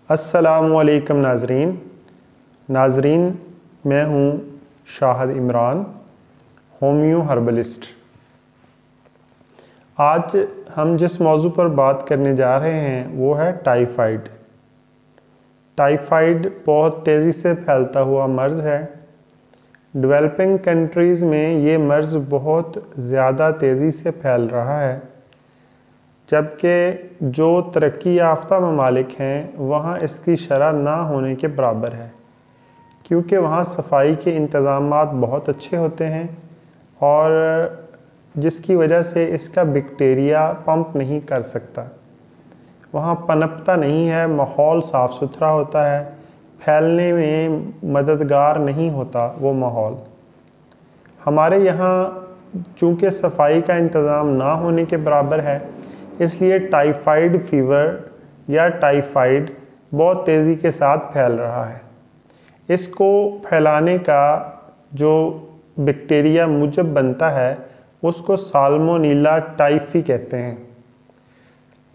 अस्सलामुअलैकुम नाज़रीन, मैं हूँ शाहिद इमरान, होमियो हर्बलिस्ट। आज हम जिस मौजू पर बात करने जा रहे हैं वो है टाइफाइड। टाइफाइड बहुत तेज़ी से फैलता हुआ मर्ज़ है। डेवलपिंग कंट्रीज़ में ये मर्ज़ बहुत ज़्यादा तेज़ी से फैल रहा है, जबकि जो तरक्की याफ्ता ममालिक हैं वहाँ इसकी शरह ना होने के बराबर है, क्योंकि वहाँ सफाई के इंतज़ामात बहुत अच्छे होते हैं और जिसकी वजह से इसका बैक्टीरिया पंप नहीं कर सकता, वहाँ पनपता नहीं है, माहौल साफ़ सुथरा होता है, फैलने में मददगार नहीं होता वो माहौल। हमारे यहाँ चूँकि सफाई का इंतज़ाम ना होने के बराबर है, इसलिए टाइफाइड फीवर या टाइफाइड बहुत तेज़ी के साथ फैल रहा है। इसको फैलाने का जो बैक्टीरिया मूजब बनता है उसको साल्मोनेला टाइफी कहते हैं।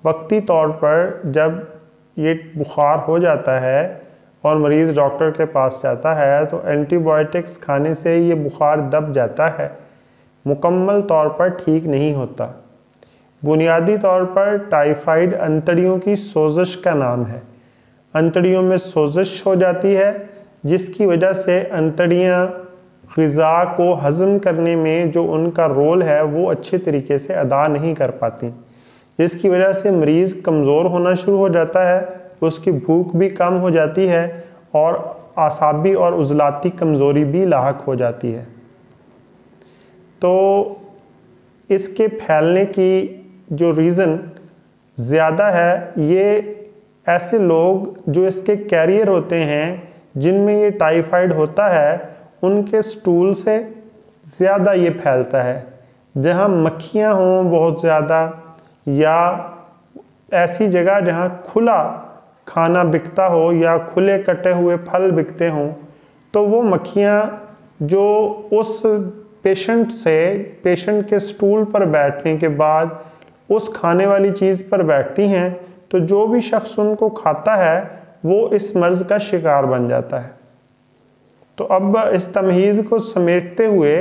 वक्ती तौर पर जब ये बुखार हो जाता है और मरीज़ डॉक्टर के पास जाता है तो एंटीबायोटिक्स खाने से ये बुखार दब जाता है, मुकम्मल तौर पर ठीक नहीं होता। बुनियादी तौर पर टाइफाइड अंतड़ियों की सोजिश का नाम है। अंतड़ियों में सोजिश हो जाती है जिसकी वजह से अंतड़ियाँ ग़िज़ा को हज़म करने में जो उनका रोल है वो अच्छे तरीके से अदा नहीं कर पाती, जिसकी वजह से मरीज़ कमज़ोर होना शुरू हो जाता है, उसकी भूख भी कम हो जाती है और आसाबी और उज़लाती कमज़ोरी भी लाहक हो जाती है। तो इसके फैलने की जो रीज़न ज़्यादा है, ये ऐसे लोग जो इसके कैरियर होते हैं जिनमें ये टाइफाइड होता है उनके स्टूल से ज़्यादा ये फैलता है। जहाँ मक्खियाँ हों बहुत ज़्यादा या ऐसी जगह जहाँ खुला खाना बिकता हो या खुले कटे हुए फल बिकते हों, तो वो मक्खियाँ जो उस पेशेंट के स्टूल पर बैठने के बाद उस खाने वाली चीज़ पर बैठती हैं, तो जो भी शख्स उनको खाता है वो इस मर्ज़ का शिकार बन जाता है। तो अब इस तमहीद को समेटते हुए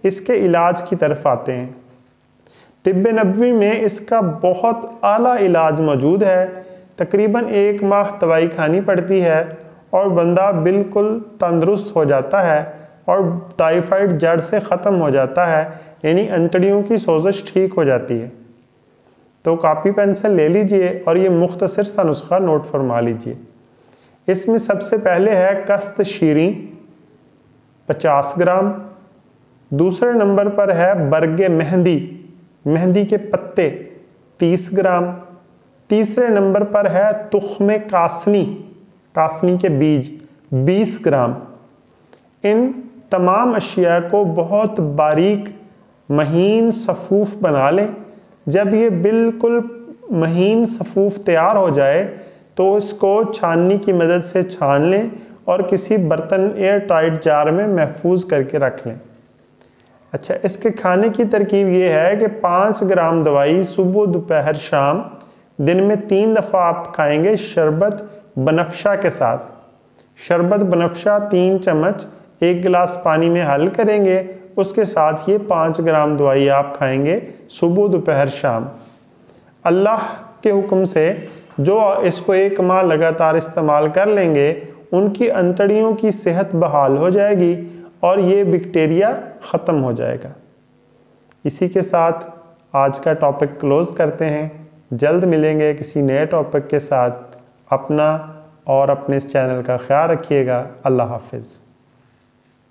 इसके इलाज की तरफ आते हैं। तिब्बे नबवी में इसका बहुत आला इलाज मौजूद है। तकरीबन 1 माह दवाई खानी पड़ती है और बंदा बिल्कुल तंदुरुस्त हो जाता है और टाइफाइड जड़ से ख़त्म हो जाता है, यानी अंतड़ियों की सोजिश ठीक हो जाती है। तो कापी पेंसिल ले लीजिए और ये मुख्तसर सा नुस्खा नोट फरमा लीजिए। इसमें सबसे पहले है कस्त शीरी 50 ग्राम, दूसरे नंबर पर है बरगे मेहंदी के पत्ते 30 ग्राम, तीसरे नंबर पर है तुख्मे कासनी के बीज 20 ग्राम। इन तमाम अशिया को बहुत बारीक महीन सफ़ूफ़ बना लें। जब ये बिल्कुल महीन सफ़ूफ़ तैयार हो जाए तो इसको छाननी की मदद से छान लें और किसी बर्तन एयर टाइट जार में महफूज करके रख लें। अच्छा, इसके खाने की तरकीब ये है कि 5 ग्राम दवाई सुबह दोपहर शाम दिन में 3 दफ़ा आप खाएंगे शरबत बनफ़शा के साथ। शरबत बनफ़शा 3 चम्मच 1 गिलास पानी में हल करेंगे, उसके साथ ये 5 ग्राम दवाई आप खाएंगे सुबह दोपहर शाम। अल्लाह के हुक्म से जो इसको 1 माह लगातार इस्तेमाल कर लेंगे उनकी अंतड़ियों की सेहत बहाल हो जाएगी और ये बैक्टीरिया ख़त्म हो जाएगा। इसी के साथ आज का टॉपिक क्लोज़ करते हैं। जल्द मिलेंगे किसी नए टॉपिक के साथ। अपना और अपने इस चैनल का ख्याल रखिएगा। अल्लाह हाफ़िज़।